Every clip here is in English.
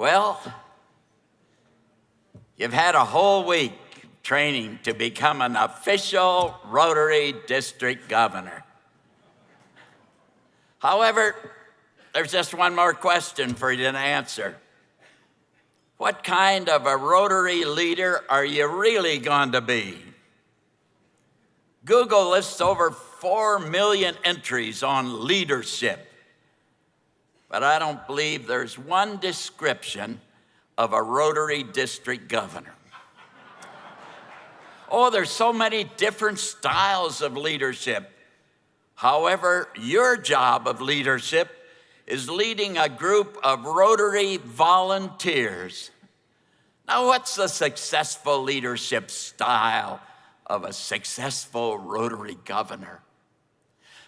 Well, you've had a whole week training to become an official Rotary District Governor. However, there's just one more question for you to answer. What kind of a Rotary leader are you really going to be? Google lists over 4 million entries on leadership, but I don't believe there's one description of a Rotary District Governor. Oh, there's so many different styles of leadership. However, your job of leadership is leading a group of Rotary volunteers. Now, what's the successful leadership style of a successful Rotary governor?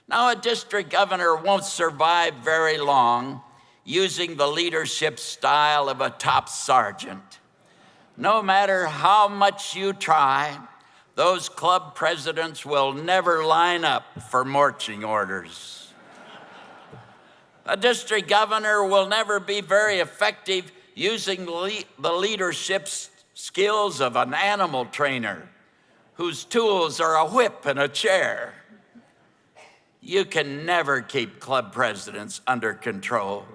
Now, a district governor won't survive very long using the leadership style of a top sergeant. No matter how much you try, those club presidents will never line up for marching orders. A district governor will never be very effective using the leadership skills of an animal trainer whose tools are a whip and a chair. You can never keep club presidents under control.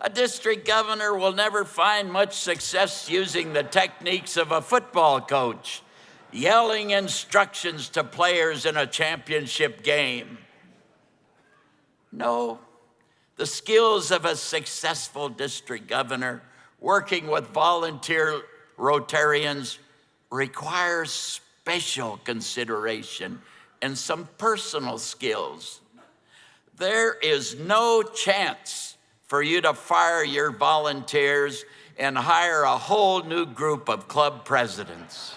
A district governor will never find much success using the techniques of a football coach, yelling instructions to players in a championship game. No, the skills of a successful district governor working with volunteer Rotarians requires special consideration and some personal skills. There is no chance for you to fire your volunteers and hire a whole new group of club presidents.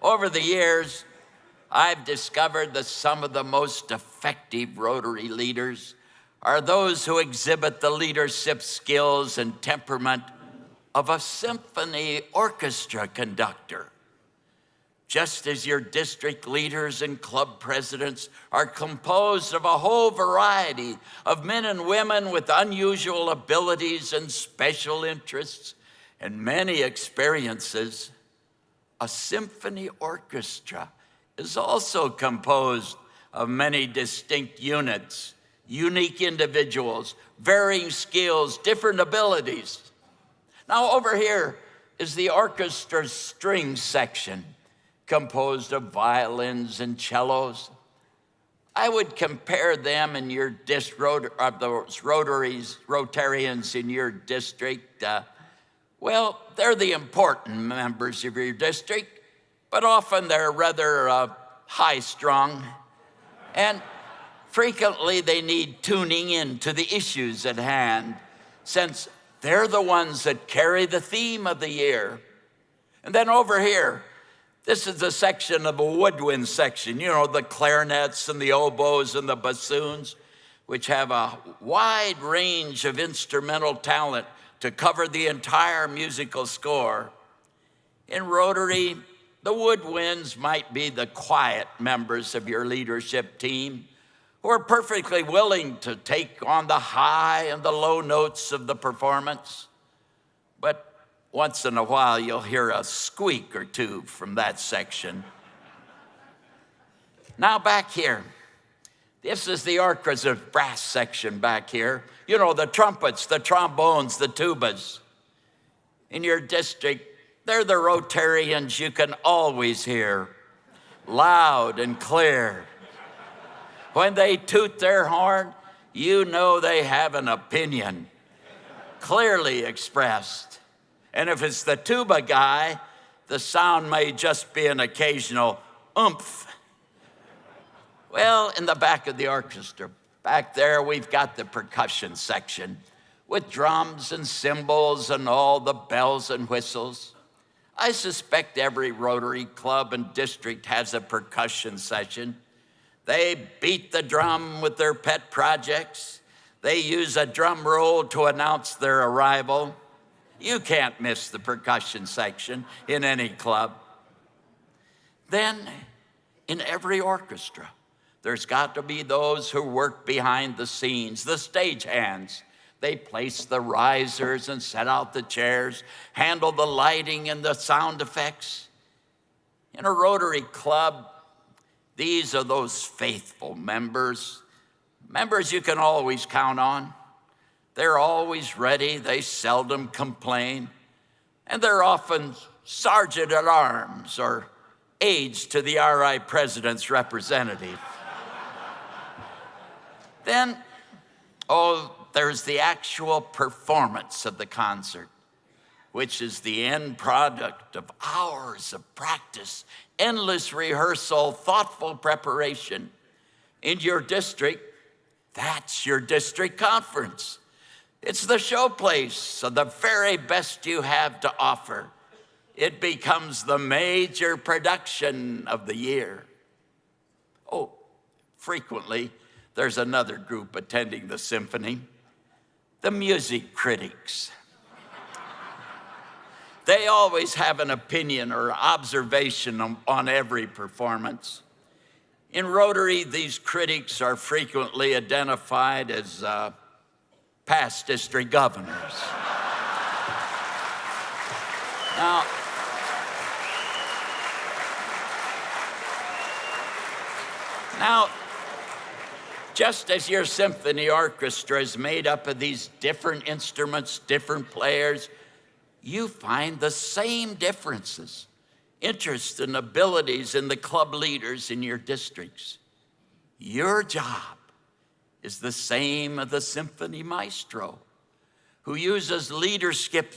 Over the years, I've discovered that some of the most effective Rotary leaders are those who exhibit the leadership skills and temperament of a symphony orchestra conductor. Just as your district leaders and club presidents are composed of a whole variety of men and women with unusual abilities and special interests and many experiences, a symphony orchestra is also composed of many distinct units, unique individuals, varying skills, different abilities. Now over here is the orchestra's string section, composed of violins and cellos. I would compare them and those Rotarians in your district. Well, they're the important members of your district, but often they're rather high-strung, and frequently they need tuning in to the issues at hand, since they're the ones that carry the theme of the year. And then over here, this is the section of a woodwind section, you know, the clarinets and the oboes and the bassoons, which have a wide range of instrumental talent to cover the entire musical score. In Rotary, the woodwinds might be the quiet members of your leadership team who are perfectly willing to take on the high and the low notes of the performance. But once in a while, you'll hear a squeak or two from that section. Now back here, this is the orchestra's brass section back here. You know, the trumpets, the trombones, the tubas. In your district, they're the Rotarians you can always hear, loud and clear. When they toot their horn, you know they have an opinion, clearly expressed. And if it's the tuba guy, the sound may just be an occasional oomph. Well, in the back of the orchestra, back there, we've got the percussion section with drums and cymbals and all the bells and whistles. I suspect every Rotary club and district has a percussion section. They beat the drum with their pet projects. They use a drum roll to announce their arrival. You can't miss the percussion section in any club. Then, in every orchestra, there's got to be those who work behind the scenes, the stagehands, They place the risers and set out the chairs, handle the lighting and the sound effects. In a Rotary club, these are those faithful members you can always count on. They're always ready, they seldom complain, and they're often sergeant at arms or aides to the RI president's representative. Then, there's the actual performance of the concert, which is the end product of hours of practice, endless rehearsal, thoughtful preparation. In your district, that's your district conference. It's the showplace of the very best you have to offer. It becomes the major production of the year. Frequently, there's another group attending the symphony, the music critics. They always have an opinion or observation on every performance. In Rotary, these critics are frequently identified as past district governors. Now, just as your symphony orchestra is made up of these different instruments, different players, you find the same differences, interests, and abilities in the club leaders in your districts. Your job is the same as the symphony maestro, who uses leadership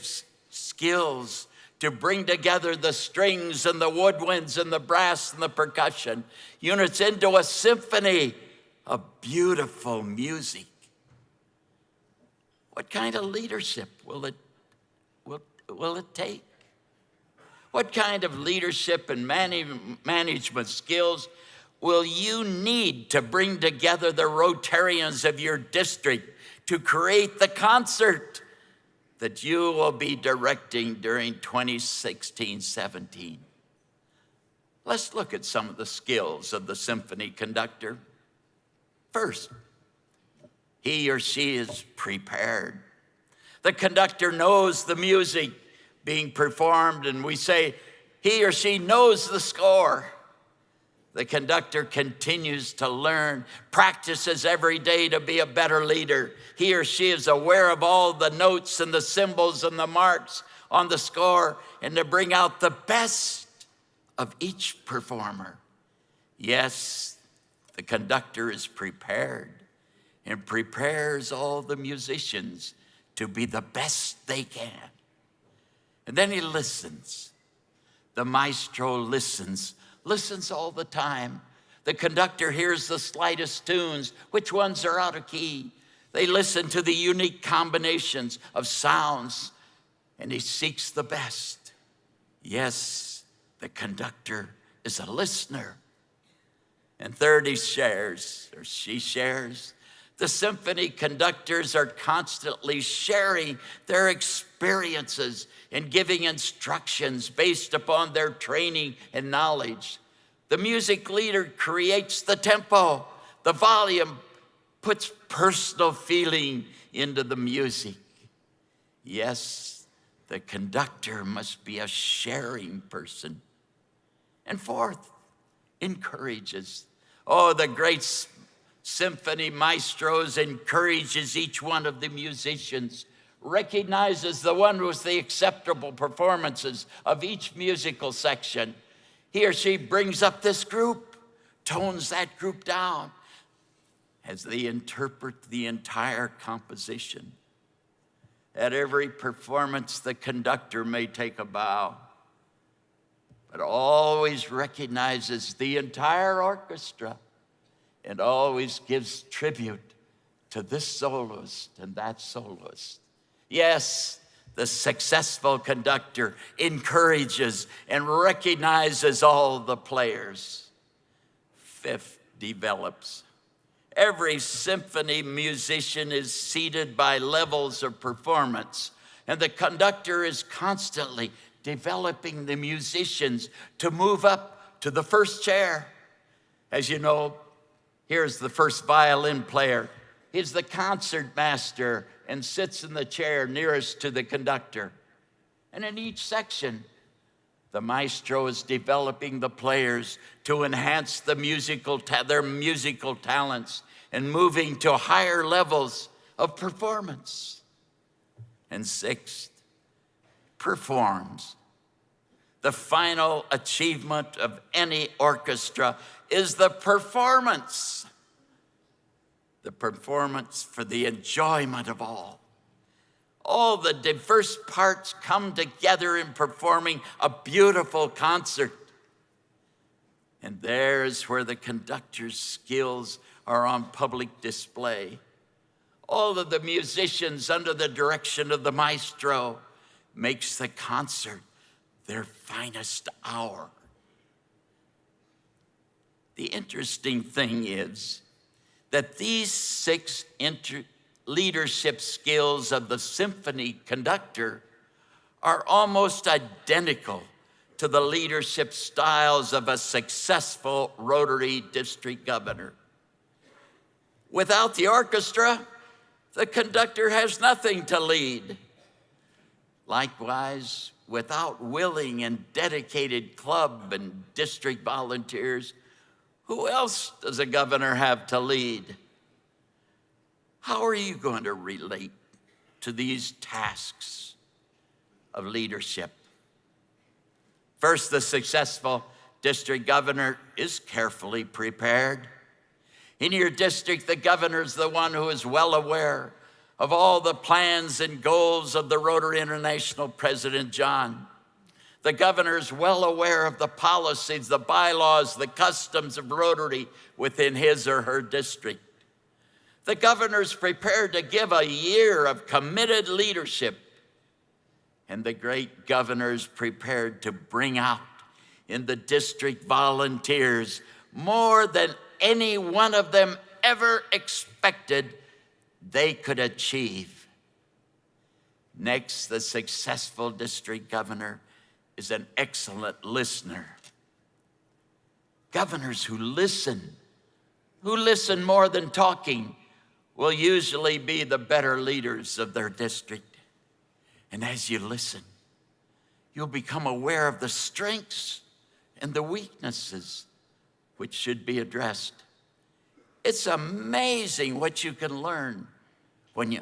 skills to bring together the strings and the woodwinds and the brass and the percussion units into a symphony of beautiful music. What kind of leadership will it take? What kind of leadership and management skills will you need to bring together the Rotarians of your district to create the concert that you will be directing during 2016-17? Let's look at some of the skills of the symphony conductor. First, he or she is prepared. The conductor knows the music being performed, and we say he or she knows the score. The conductor continues to learn, practices every day to be a better leader. He or she is aware of all the notes and the symbols and the marks on the score, and to bring out the best of each performer. Yes, the conductor is prepared and prepares all the musicians to be the best they can. And then he listens. The maestro listens all the time. The conductor hears the slightest tunes, which ones are out of key. They listen to the unique combinations of sounds, and he seeks the best. Yes, the conductor is a listener. And third, he shares, or she shares. The symphony conductors are constantly sharing their experiences and giving instructions based upon their training and knowledge. The music leader creates the tempo, the volume, puts personal feeling into the music. Yes, the conductor must be a sharing person. And fourth, encourages. The great symphony maestros encourages each one of the musicians, recognizes the one with the acceptable performances of each musical section. He or she brings up this group, tones that group down as they interpret the entire composition. At every performance, the conductor may take a bow, but always recognizes the entire orchestra and always gives tribute to this soloist and that soloist. Yes, the successful conductor encourages and recognizes all the players. Fifth, develops. Every symphony musician is seated by levels of performance, and the conductor is constantly developing the musicians to move up to the first chair. As you know, here's the first violin player. He's the concert master and sits in the chair nearest to the conductor. And in each section, the maestro is developing the players to enhance their musical talents and moving to higher levels of performance. And sixth, performs. The final achievement of any orchestra is the performance. The performance for the enjoyment of all. All the diverse parts come together in performing a beautiful concert. And there's where the conductor's skills are on public display. All of the musicians under the direction of the maestro makes the concert their finest hour. The interesting thing is that these six leadership skills of the symphony conductor are almost identical to the leadership styles of a successful Rotary district governor. Without the orchestra, the conductor has nothing to lead. Likewise, without willing and dedicated club and district volunteers, who else does a governor have to lead? How are you going to relate to these tasks of leadership? First, the successful district governor is carefully prepared. In your district, the governor is the one who is well aware of all the plans and goals of the Rotary International President John. The governor is well aware of the policies, the bylaws, the customs of Rotary within his or her district. The governor is prepared to give a year of committed leadership. And the great governor is prepared to bring out in the district volunteers more than any one of them ever expected they could achieve. Next, the successful district governor is an excellent listener. Governors who listen more than talking, will usually be the better leaders of their district. And as you listen, you'll become aware of the strengths and the weaknesses which should be addressed. It's amazing what you can learn when you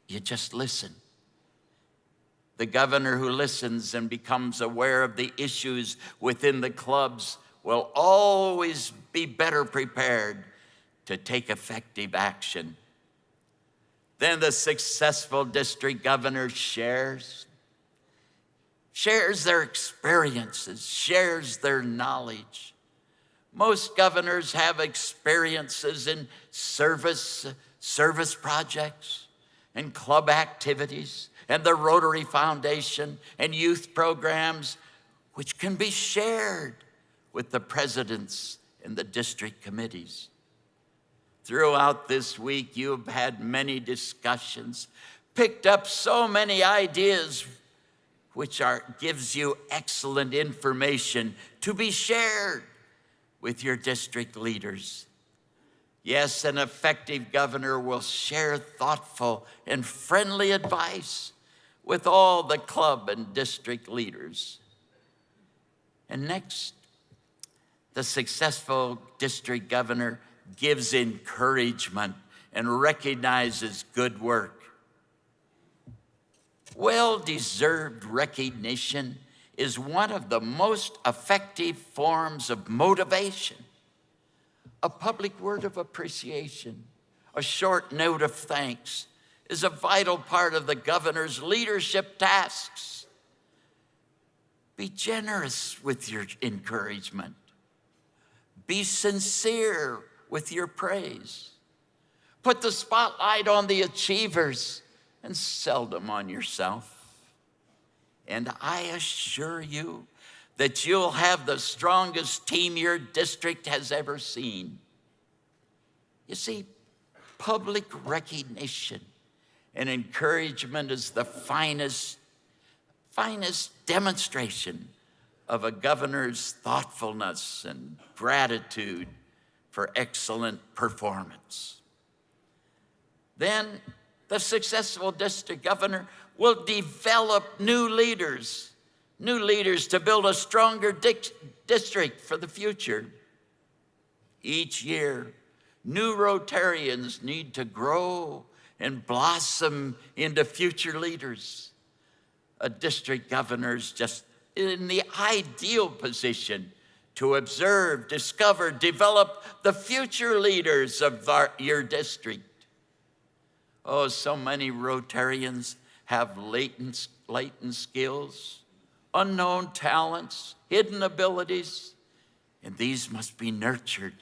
just listen. The governor who listens and becomes aware of the issues within the clubs will always be better prepared to take effective action. Then the successful district governor shares their experiences, shares their knowledge. Most governors have experiences in service projects and club activities and the Rotary Foundation and youth programs, which can be shared with the presidents and the district committees. Throughout this week, you have had many discussions, picked up so many ideas, which gives you excellent information to be shared with your district leaders. Yes, an effective governor will share thoughtful and friendly advice with all the club and district leaders. And next, the successful district governor gives encouragement and recognizes good work. Well-deserved recognition is one of the most effective forms of motivation. A public word of appreciation, a short note of thanks is a vital part of the governor's leadership tasks. Be generous with your encouragement. Be sincere with your praise. Put the spotlight on the achievers and seldom on yourself. And I assure you that you'll have the strongest team your district has ever seen. You see, public recognition and encouragement is the finest demonstration of a governor's thoughtfulness and gratitude for excellent performance. Then the successful district governor will develop new leaders to build a stronger district for the future. Each year, new Rotarians need to grow and blossom into future leaders. A district governor is just in the ideal position to observe, discover, develop the future leaders of your district. Oh, so many Rotarians have latent skills, unknown talents, hidden abilities, and these must be nurtured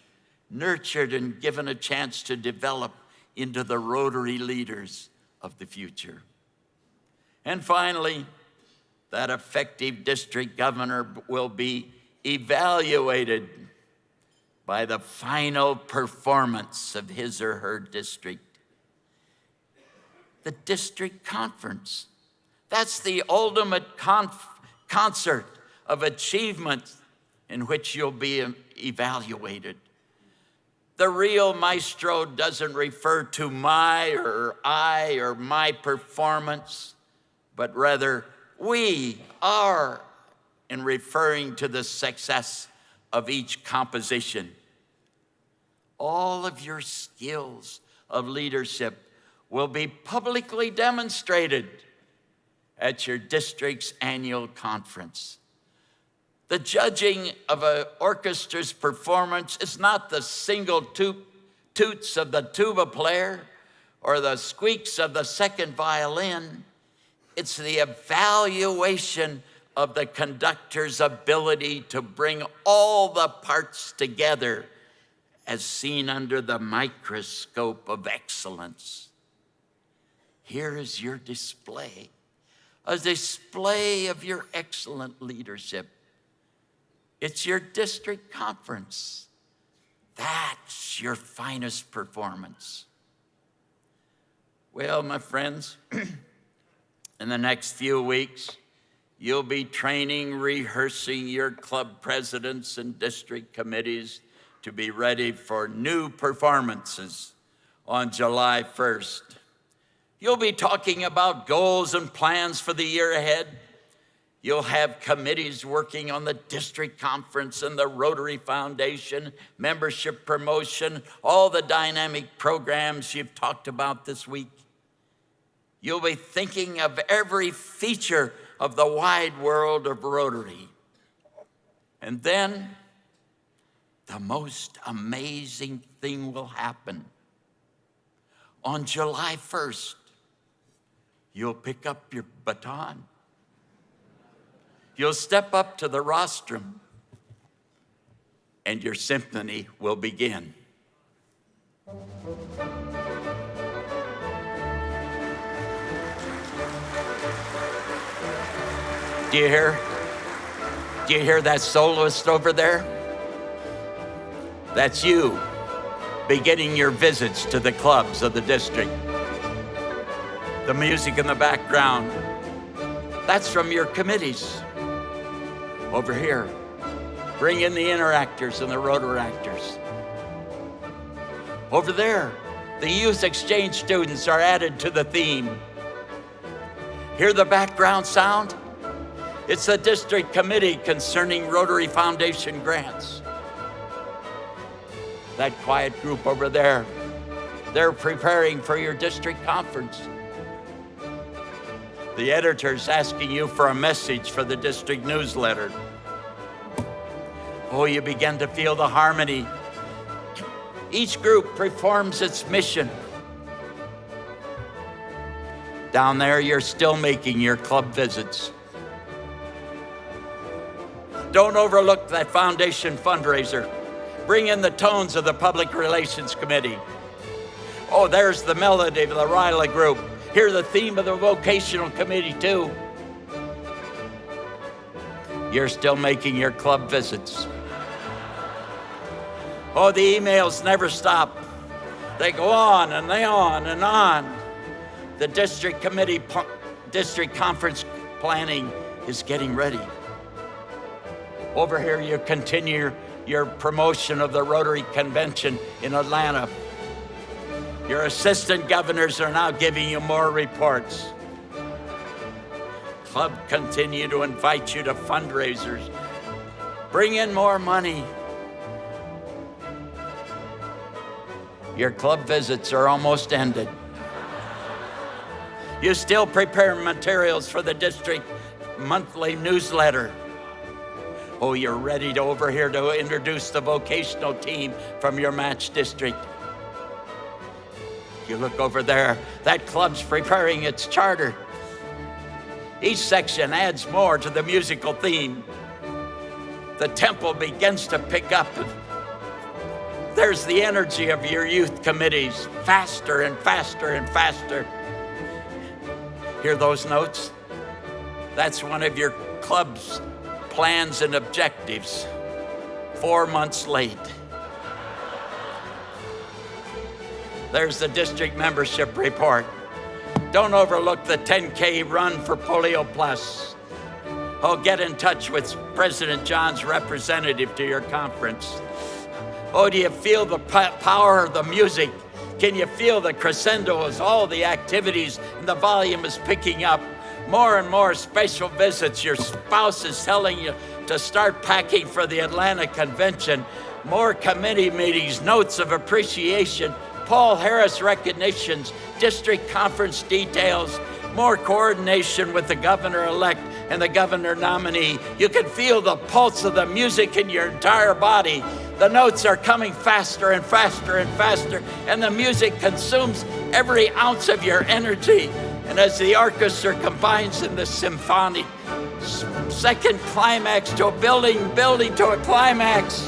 and given a chance to develop into the Rotary leaders of the future. And finally, that effective district governor will be evaluated by the final performance of his or her district. The district conference, that's the ultimate concert of achievement in which you'll be evaluated. The real maestro doesn't refer to my performance, but rather we are in referring to the success of each composition. All of your skills of leadership will be publicly demonstrated at your district's annual conference. The judging of an orchestra's performance is not the single toots of the tuba player or the squeaks of the second violin. It's the evaluation of the conductor's ability to bring all the parts together as seen under the microscope of excellence. Here is your display, a display of your excellent leadership. It's your district conference. That's your finest performance. Well, my friends, in the next few weeks, you'll be training, rehearsing your club presidents and district committees to be ready for new performances on July 1st. You'll be talking about goals and plans for the year ahead. You'll have committees working on the district conference and the Rotary Foundation, membership promotion, all the dynamic programs you've talked about this week. You'll be thinking of every feature of the wide world of Rotary. And then the most amazing thing will happen. On July 1st, you'll pick up your baton. You'll step up to the rostrum, and your symphony will begin. Do you hear? Do you hear that soloist over there? That's you beginning your visits to the clubs of the district. The music in the background, that's from your committees. Over here, bring in the interactors and the rotaractors. Over there, the youth exchange students are added to the theme. Hear the background sound? It's the district committee concerning Rotary Foundation grants. That quiet group over there, they're preparing for your district conference. The editor's asking you for a message for the district newsletter. Oh, you begin to feel the harmony. Each group performs its mission. Down there, you're still making your club visits. Don't overlook that foundation fundraiser. Bring in the tones of the Public Relations Committee. Oh, there's the melody of the Riley group. Hear the theme of the Vocational Committee, too. You're still making your club visits. Oh, the emails never stop. They go on and they on and on. The district committee, district conference planning is getting ready. Over here, you continue your promotion of the Rotary Convention in Atlanta. Your assistant governors are now giving you more reports. Club continue to invite you to fundraisers. Bring in more money. Your club visits are almost ended. You still prepare materials for the district monthly newsletter. Oh, you're ready to over here to introduce the vocational team from your match district. You look over there, that club's preparing its charter. Each section adds more to the musical theme. The tempo begins to pick up. There's the energy of your youth committees, faster and faster and faster. Hear those notes? That's one of your club's plans and objectives. 4 months late. There's the district membership report. Don't overlook the 10K run for Polio Plus. Oh, get in touch with President John's representative to your conference. Oh, do you feel the power of the music? Can you feel the crescendo as all the activities and the volume is picking up? More and more special visits. Your spouse is telling you to start packing for the Atlanta convention. More committee meetings, notes of appreciation, Paul Harris recognitions, district conference details, more coordination with the governor-elect and the governor nominee. You can feel the pulse of the music in your entire body. The notes are coming faster and faster and faster, and the music consumes every ounce of your energy. And as the orchestra combines in the symphony, second climax to a building to a climax.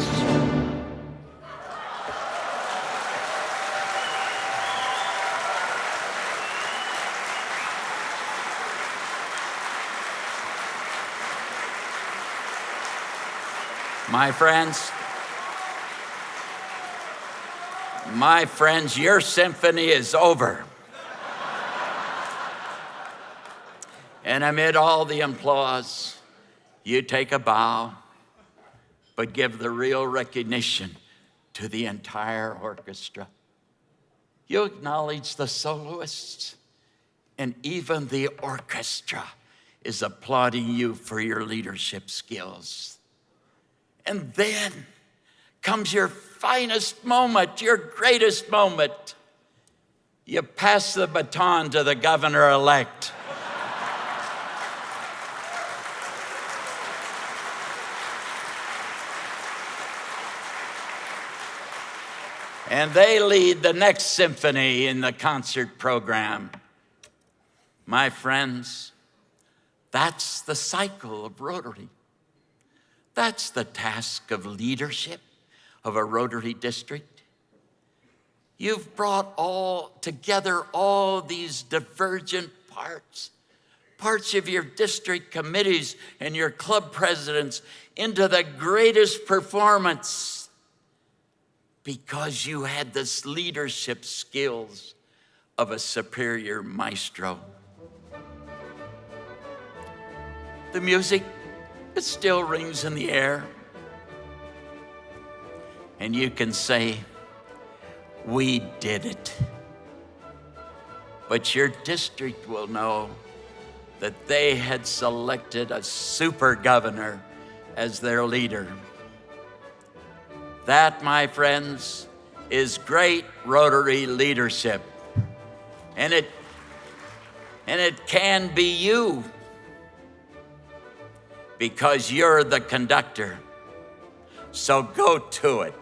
My friends, your symphony is over. And amid all the applause, you take a bow, but give the real recognition to the entire orchestra. You acknowledge the soloists, and even the orchestra is applauding you for your leadership skills. And then comes your finest moment, your greatest moment. You pass the baton to the governor-elect. And they lead the next symphony in the concert program. My friends, that's the cycle of Rotary. That's the task of leadership of a Rotary district. You've brought all together all these divergent parts of your district committees and your club presidents into the greatest performance because you had this leadership skills of a superior maestro. The music, it still rings in the air. And you can say, we did it. But your district will know that they had selected a super governor as their leader. That, my friends, is great Rotary leadership. And it can be you because you're the conductor. So go to it.